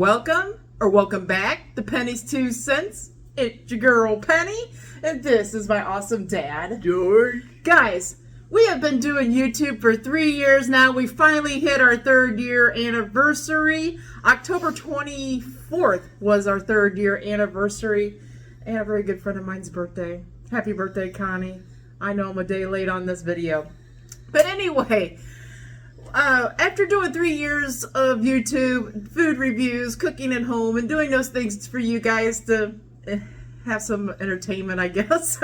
welcome back to Penny's 2 Cents. It's your girl Penny, and this is my awesome dad, George. Guys, we have been doing YouTube for 3 years now. We finally hit our 3rd year anniversary. October 24th was our 3rd year anniversary, and a very good friend of mine's birthday. Happy birthday, Connie. I know I'm a day late on this video. But anyway, after doing 3 years of YouTube, food reviews, cooking at home, and doing those things for you guys to have some entertainment, I guess,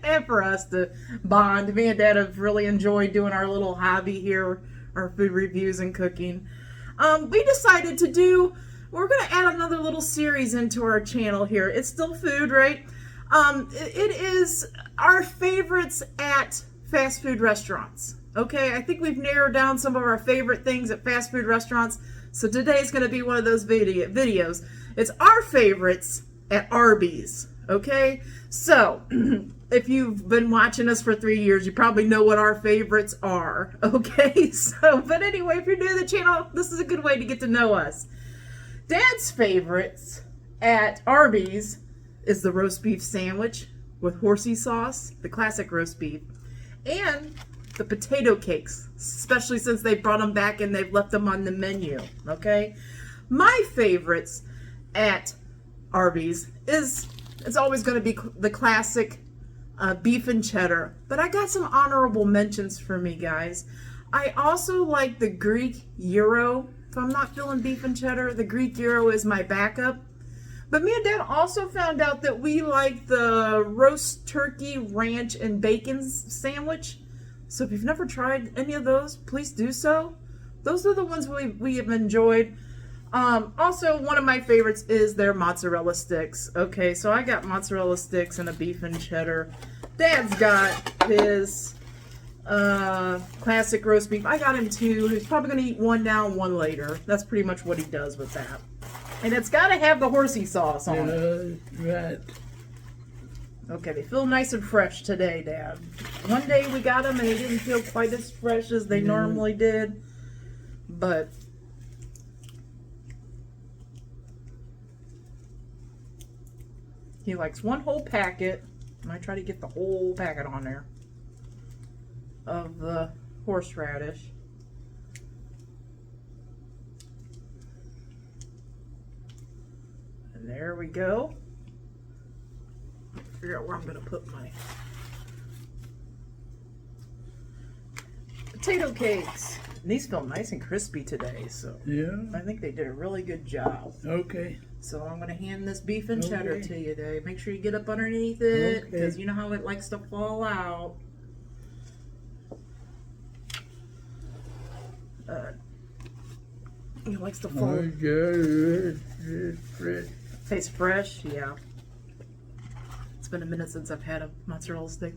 and for us to bond. Me and Dad have really enjoyed doing our little hobby here, our food reviews and cooking. We decided we're going to add another little series into our channel here. It's still food, right? It is our favorites at fast food restaurants. Okay, I think we've narrowed down some of our favorite things at fast food restaurants. So today's going to be one of those videos. It's our favorites at Arby's. Okay, so if you've been watching us for 3 years, you probably know what our favorites are. Okay, but anyway, if you're new to the channel, this is a good way to get to know us. Dad's favorites at Arby's is the roast beef sandwich with horsey sauce, the classic roast beef, and the potato cakes, especially since they brought them back and they've left them on the menu. Okay, my favorites at Arby's it's always going to be the classic beef and cheddar, but I got some honorable mentions for me, guys. I also like the Greek gyro. If I'm not feeling beef and cheddar, the Greek gyro is my backup. But me and Dad also found out that we like the roast turkey ranch and bacon sandwich. So if you've never tried any of those, please do so. Those are the ones we have enjoyed. Also, one of my favorites is their mozzarella sticks. Okay, so I got mozzarella sticks and a beef and cheddar. Dad's got his classic roast beef. I got him 2. He's probably going to eat 1 now and 1 later. That's pretty much what he does with that. And it's got to have the horsey sauce on it. Right. Okay, they feel nice and fresh today, Dad. One day we got them and they didn't feel quite as fresh as they normally did. But he likes 1 whole packet, and I try to get the whole packet on there, of the horseradish. And there we go. Figure out where I'm going to put my potato cakes. And these feel nice and crispy today, so Yeah. I think they did a really good job. Okay. So I'm going to hand this beef and cheddar to you today. Make sure you get up underneath it, because you know how it likes to fall out. It likes to fall. Tastes fresh, yeah. It's been a minute since I've had a mozzarella stick.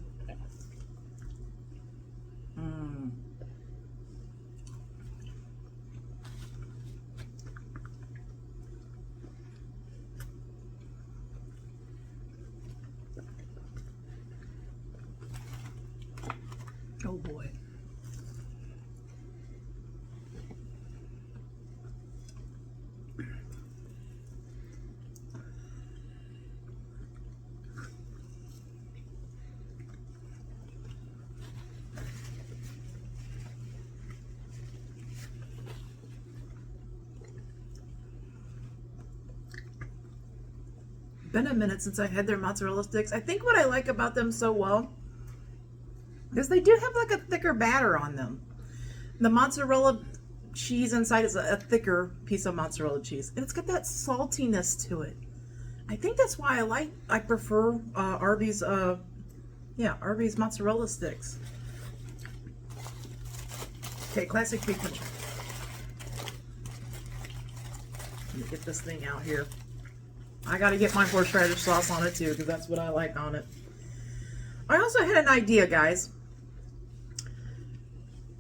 Oh boy. Been a minute since I had their mozzarella sticks. I think what I like about them so well is they do have like a thicker batter on them. The mozzarella cheese inside is a thicker piece of mozzarella cheese, and it's got that saltiness to it. I think that's why I prefer Arby's Arby's mozzarella sticks. Okay, classic beef and cheddar. Let me get this thing out here. I gotta get my horseradish sauce on it too, because that's what I like on it. I also had an idea, guys.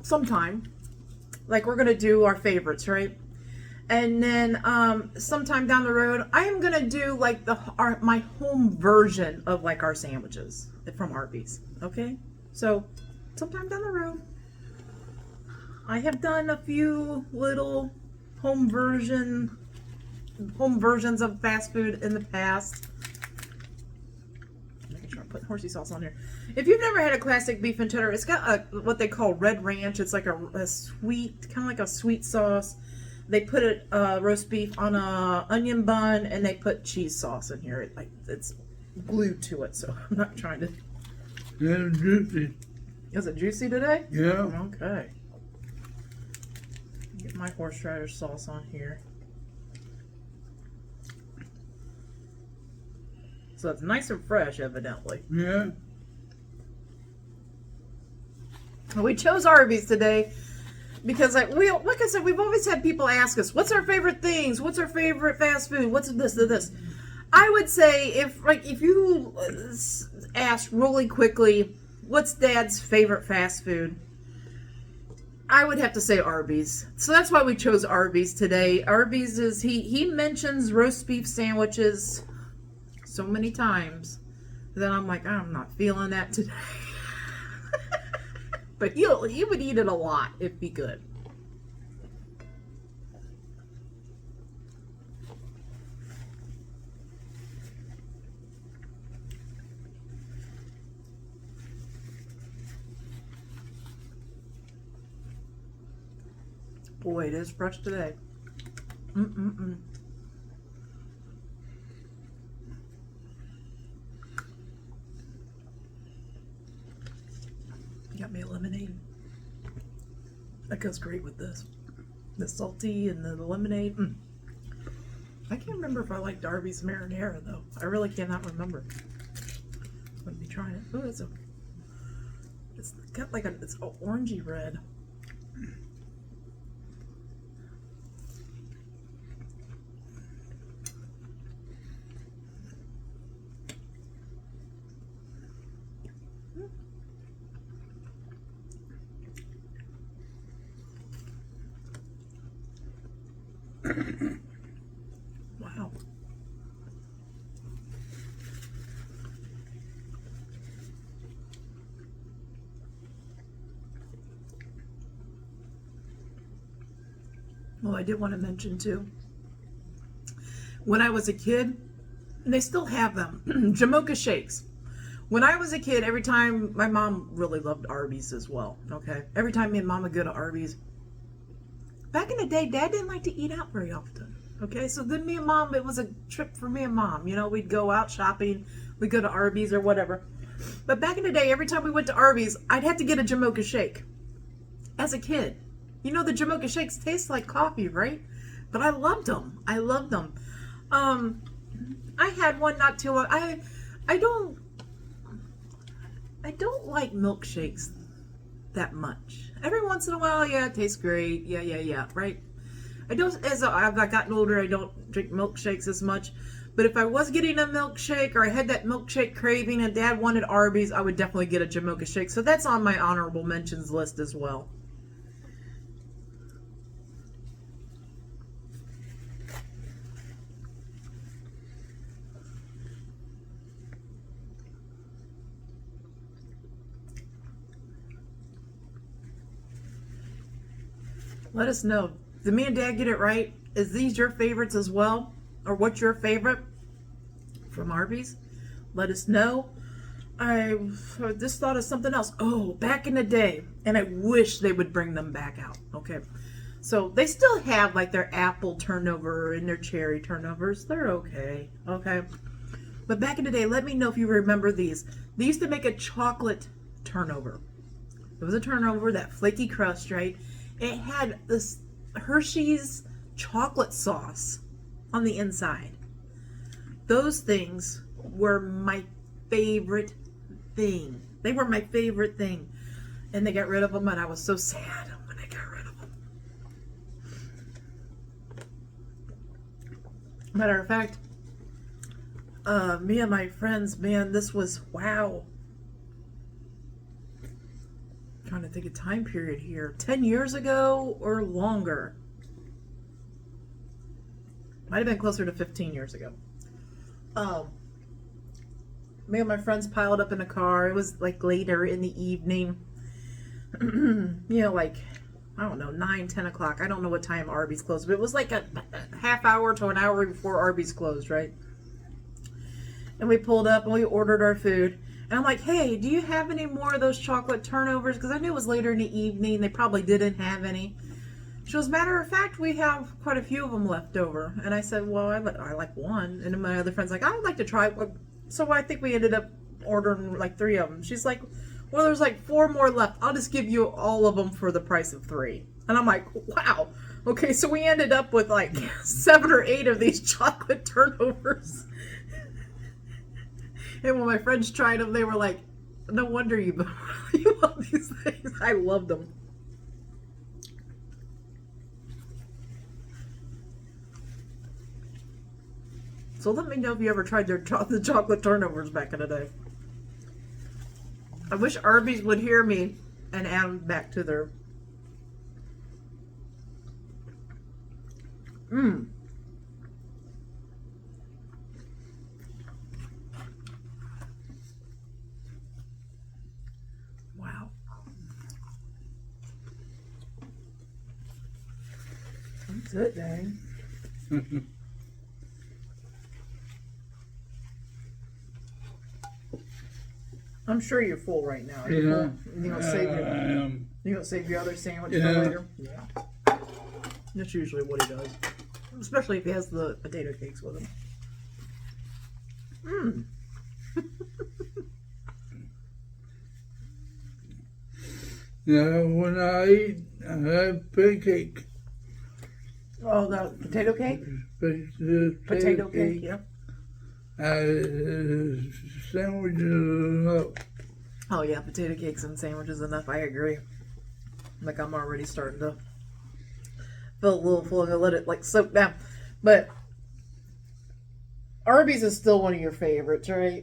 Sometime, like we're gonna do our favorites, right? And then sometime down the road, I am gonna do like my home version of like our sandwiches from Arby's. Okay, so sometime down the road, I have done a few little home version home versions of fast food in the past. Making sure I'm putting horsey sauce on here. If you've never had a classic beef and cheddar, it's got what they call red ranch. It's like a sweet, kind of like a sweet sauce. They put it roast beef on a onion bun, and they put cheese sauce in here. It's glued to it, so I'm not trying to. Yeah, juicy. Is it juicy today? Yeah. Okay. Get my horseradish sauce on here. So it's nice and fresh, evidently. Yeah. We chose Arby's today because, like I said, we've always had people ask us, "What's our favorite things? What's our favorite fast food? What's this?" I would say if you ask really quickly, "What's Dad's favorite fast food?" I would have to say Arby's. So that's why we chose Arby's today. Arby's is he mentions roast beef sandwiches so many times that I'm like, I'm not feeling that today. But he would eat it a lot if he could. Boy, it is fresh today. Mm-mm-mm. Got me a lemonade. That goes great with this. The salty and the lemonade. I can't remember if I liked Arby's marinara though. I really cannot remember. I'm gonna be trying it. Oh, it's got like it's an orangey red. Wow. Well, I did want to mention too, when I was a kid, and they still have them, Jamocha shakes. When I was a kid, every time, my mom really loved Arby's as well, okay? Every time me and Mom would go to Arby's, back in the day, Dad didn't like to eat out very often. Okay, so then me and Mom, it was a trip for me and Mom. You know, we'd go out shopping, we'd go to Arby's or whatever. But back in the day, every time we went to Arby's, I'd have to get a Jamocha shake. As a kid. You know, the Jamocha shakes taste like coffee, right? But I loved them. I loved them. I had one not too long. I don't like milkshakes that much. Every once in a while, yeah, it tastes great. Yeah, right? I don't, as I've gotten older, I don't drink milkshakes as much. But if I was getting a milkshake or I had that milkshake craving and Dad wanted Arby's, I would definitely get a Jamocha shake. So that's on my honorable mentions list as well. Let us know. Did me and Dad get it right? Is these your favorites as well? Or what's your favorite from Arby's? Let us know. I just thought of something else. Oh, back in the day, and I wish they would bring them back out. Okay. So they still have like their apple turnover and their cherry turnovers. They're okay. Okay. But back in the day, let me know if you remember these. They used to make a chocolate turnover. It was a turnover, that flaky crust, right? It had this Hershey's chocolate sauce on the inside. Those things were my favorite thing. They were my favorite thing. And they got rid of them, and I was so sad when they got rid of them. Matter of fact, me and my friends, man, this was, wow. I'm trying to think of time period here. 10 years ago or longer. Might have been closer to 15 years ago. Me and my friends piled up in a car. It was like later in the evening. You know, like I don't know, 9, 10 o'clock. I don't know what time Arby's closed, but it was like a half hour to an hour before Arby's closed, right? And we pulled up and we ordered our food. And I'm like, hey, do you have any more of those chocolate turnovers? Because I knew it was later in the evening. They probably didn't have any. She goes, matter of fact, we have quite a few of them left over. And I said, well, I like one. And then my other friend's like, I would like to try one. So I think we ended up ordering like 3 of them. She's like, well, there's like 4 more left. I'll just give you all of them for the price of 3. And I'm like, wow. Okay, so we ended up with like 7 or 8 of these chocolate turnovers. And when my friends tried them, they were like, no wonder you love these things. I loved them. So let me know if you ever tried the chocolate turnovers back in the day. I wish Arby's would hear me and add them back to their... Wow. That's it, dang. I'm sure you're full right now. Are you full? You gonna save your, I am. you gonna save your other sandwich Yeah. for later? Yeah. That's usually what he does. Especially if he has the potato cakes with him. Yeah, when I eat, I have pancake. Oh, the potato cake? Potato cake, yeah. Sandwiches enough. Oh yeah, potato cakes and sandwiches enough. I agree. Like I'm already starting to feel a little full. I'm gonna let it like soak down. But Arby's is still one of your favorites, right?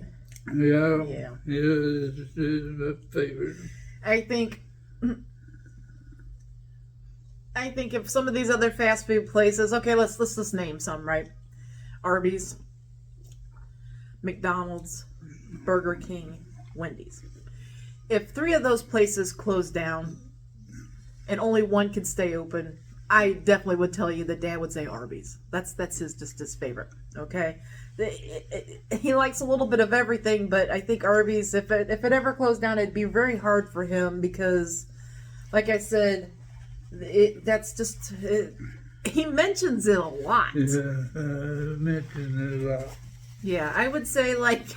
Yeah. Yeah. Yeah, it's my favorite. I think if some of these other fast food places, okay, let's just name some, right? Arby's, McDonald's, Burger King, Wendy's. If 3 of those places close down and only one could stay open, I definitely would tell you that Dad would say Arby's. That's his favorite. Okay, he likes a little bit of everything, but I think Arby's, if it ever closed down, it'd be very hard for him because, like I said, he mentions it a lot. Yeah, I mentioned it a lot. Yeah, I would say, like,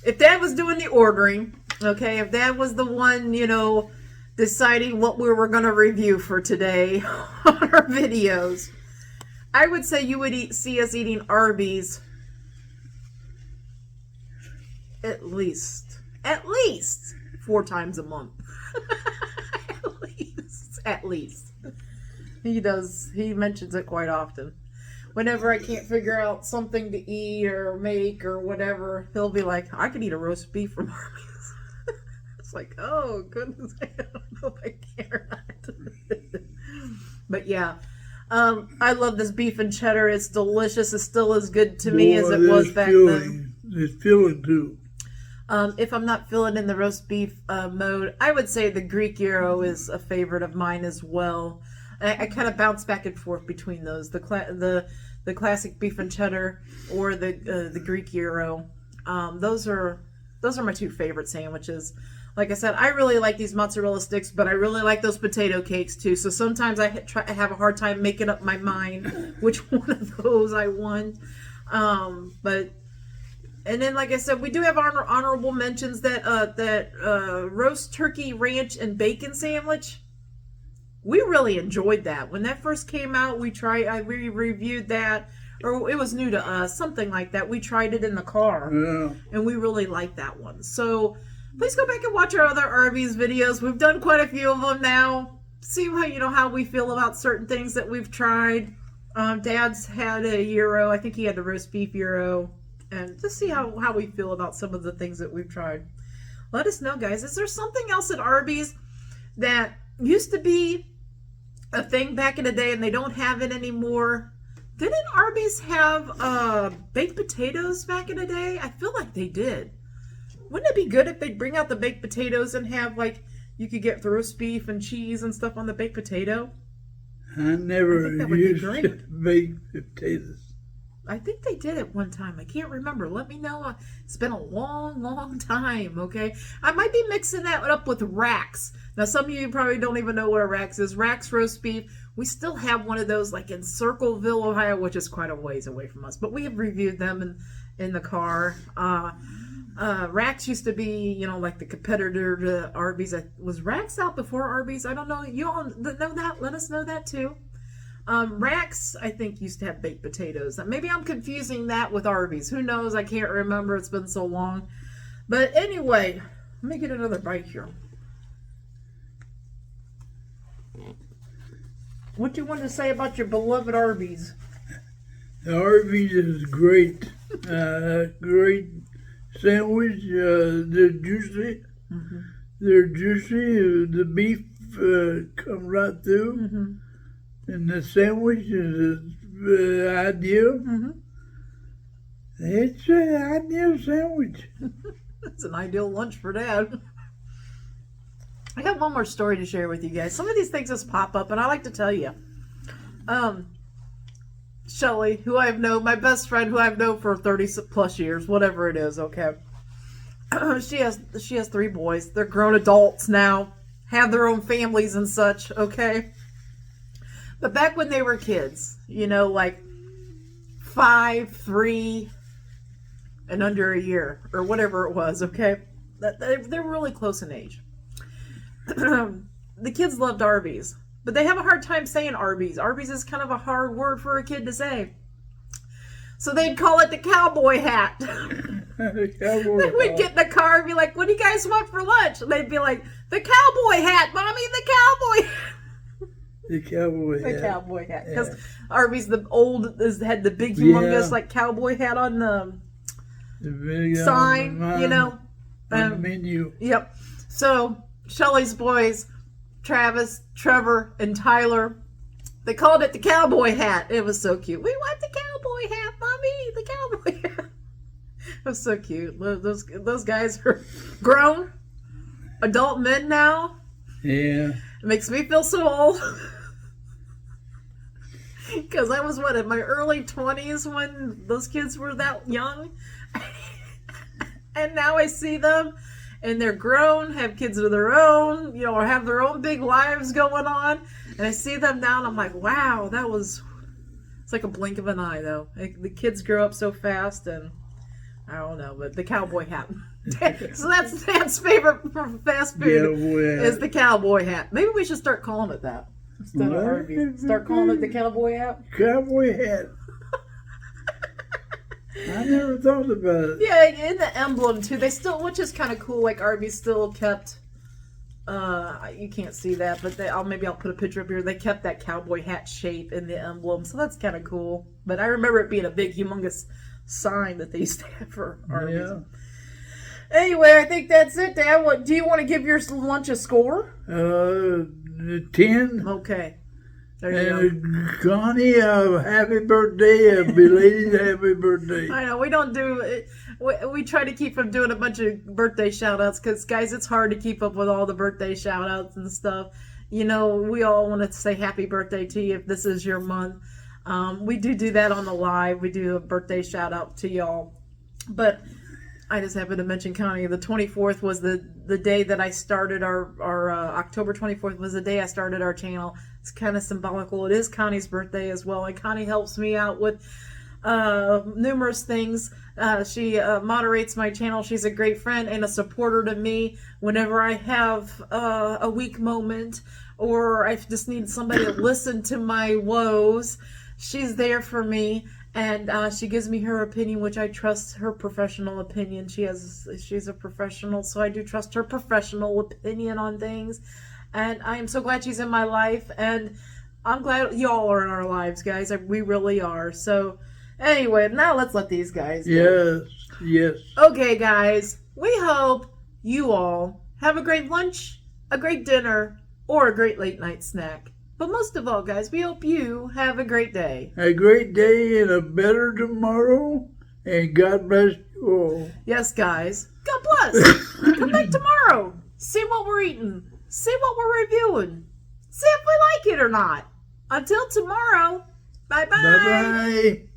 if Dad was doing the ordering, okay, if Dad was the one, deciding what we were going to review for today on our videos, I would say you would see us eating Arby's at least 4 times a month. At least. He mentions it quite often. Whenever I can't figure out something to eat or make or whatever, he'll be like, I could eat a roast beef from Arby's. It's like, oh, goodness, I don't know if I can or not. But yeah, I love this beef and cheddar. It's delicious. It's still as good to me as it was back then. It's filling too. If I'm not feeling in the roast beef mode, I would say the Greek gyro is a favorite of mine as well. I kind of bounce back and forth between those, the classic beef and cheddar or the Greek gyro. Those are my 2 favorite sandwiches. Like I said, I really like these mozzarella sticks, but I really like those potato cakes too. So sometimes I have a hard time making up my mind which one of those I want. And then, like I said, we do have honorable mentions that roast turkey ranch and bacon sandwich. We really enjoyed that. When that first came out, we reviewed that, or it was new to us, something like that. We tried it in the car, and we really liked that one. So please go back and watch our other Arby's videos. We've done quite a few of them now. See how we feel about certain things that we've tried. Dad's had a gyro. I think he had the roast beef gyro. And just see how we feel about some of the things that we've tried. Let us know, guys. Is there something else at Arby's that used to be a thing back in the day and they don't have it anymore? Didn't Arby's have baked potatoes back in the day? I feel like they did. Wouldn't it be good if they'd bring out the baked potatoes and have, like, You could get roast beef and cheese and stuff on the baked potato. I never I think that would be used great. baked potatoes. I think they did it one time. I can't remember. Let me know. It's been a long, long time, okay? I might be mixing that up with racks. Now, some of you probably don't even know what a racks is. Racks roast beef. We still have one of those like in Circleville, Ohio, which is quite a ways away from us. But we have reviewed them in the car. Racks used to be, you know, like the competitor to Arby's. Was Racks out before Arby's? I don't know. You all know that? Let us know that too. Racks, I think, used to have baked potatoes. Maybe I'm confusing that with Arby's. Who knows? I can't remember. It's been so long. But anyway, let me get another bite here. What do you want to say about your beloved Arby's? The Arby's is great. Great sandwich. They're juicy. Mm-hmm. They're juicy. The beef come right through. Mm-hmm. And the sandwich is ideal. Mm-hmm. It's an ideal sandwich. It's an ideal lunch for Dad. I got one more story to share with you guys. Some of these things just pop up, and I like to tell you. Shelly, who I've known, my best friend, who I've known for 30 plus years, whatever it is, okay. She has 3 boys. They're grown adults now, have their own families and such, okay. But back when they were kids, you know, like 5, 3, and under a year, or whatever it was, okay? They're really close in age. The kids loved Arby's, but they have a hard time saying Arby's. Arby's is kind of a hard word for a kid to say. So they'd call it the cowboy hat. The cowboy They would hat. get in the car and be like, what do you guys want for lunch? And they'd be like, the cowboy hat, Mommy, the cowboy hat. The cowboy hat. The cowboy hat. Because Yeah. Arby's, had the big, humongous, like, cowboy hat on the big, sign, you know. on the menu. Yep. So, Shelly's boys, Travis, Trevor, and Tyler, they called it the cowboy hat. It was so cute. We want the cowboy hat, Mommy, the cowboy hat. It was so cute. Those guys are grown, adult men now. Yeah. It makes me feel so old. Because I was, in my early 20s when those kids were that young. And now I see them, and they're grown, have kids of their own, you know, or have their own big lives going on. And I see them now, and I'm like, wow, it's like a blink of an eye, though. The kids grow up so fast, and I don't know, but the cowboy hat. So that's Dad's favorite for fast food is the cowboy hat. Maybe we should start calling it that instead of Arby's. Start calling it the cowboy hat. Cowboy hat. I never thought about it. Yeah, in the emblem too. They still, which is kind of cool. Like Arby's still kept. You can't see that, but maybe I'll put a picture up here. They kept that cowboy hat shape in the emblem, so that's kind of cool. But I remember it being a big, humongous sign that they used to have for Arby's. Yeah. Anyway, I think that's it, Dad. Do you want to give your lunch a score? 10. Okay. There you go. Connie, happy birthday, a belated happy birthday. I know, we don't do it. We try to keep from doing a bunch of birthday shout-outs because, guys, it's hard to keep up with all the birthday shout-outs and stuff. You know, we all want to say happy birthday to you if this is your month. We do that on the live. We do a birthday shout-out to y'all. But I just happened to mention Connie. The 24th was the day that I started our October 24th was the day I started our channel. It's kind of symbolical. It is Connie's birthday as well, and Connie helps me out with numerous things. She moderates my channel. She's a great friend and a supporter to me whenever I have a weak moment or I just need somebody to listen to my woes. She's there for me. And she gives me her opinion, which I trust her professional opinion. She's a professional, so I do trust her professional opinion on things. And I am so glad she's in my life. And I'm glad y'all are in our lives, guys. We really are. So anyway, now let's let these guys go. Yes. Okay, guys. We hope you all have a great lunch, a great dinner, or a great late night snack. But most of all, guys, we hope you have a great day. A great day and a better tomorrow. And God bless you all. Yes, guys. God bless. Come back tomorrow. See what we're eating. see what we're reviewing. See if we like it or not. Until tomorrow, bye-bye. Bye-bye.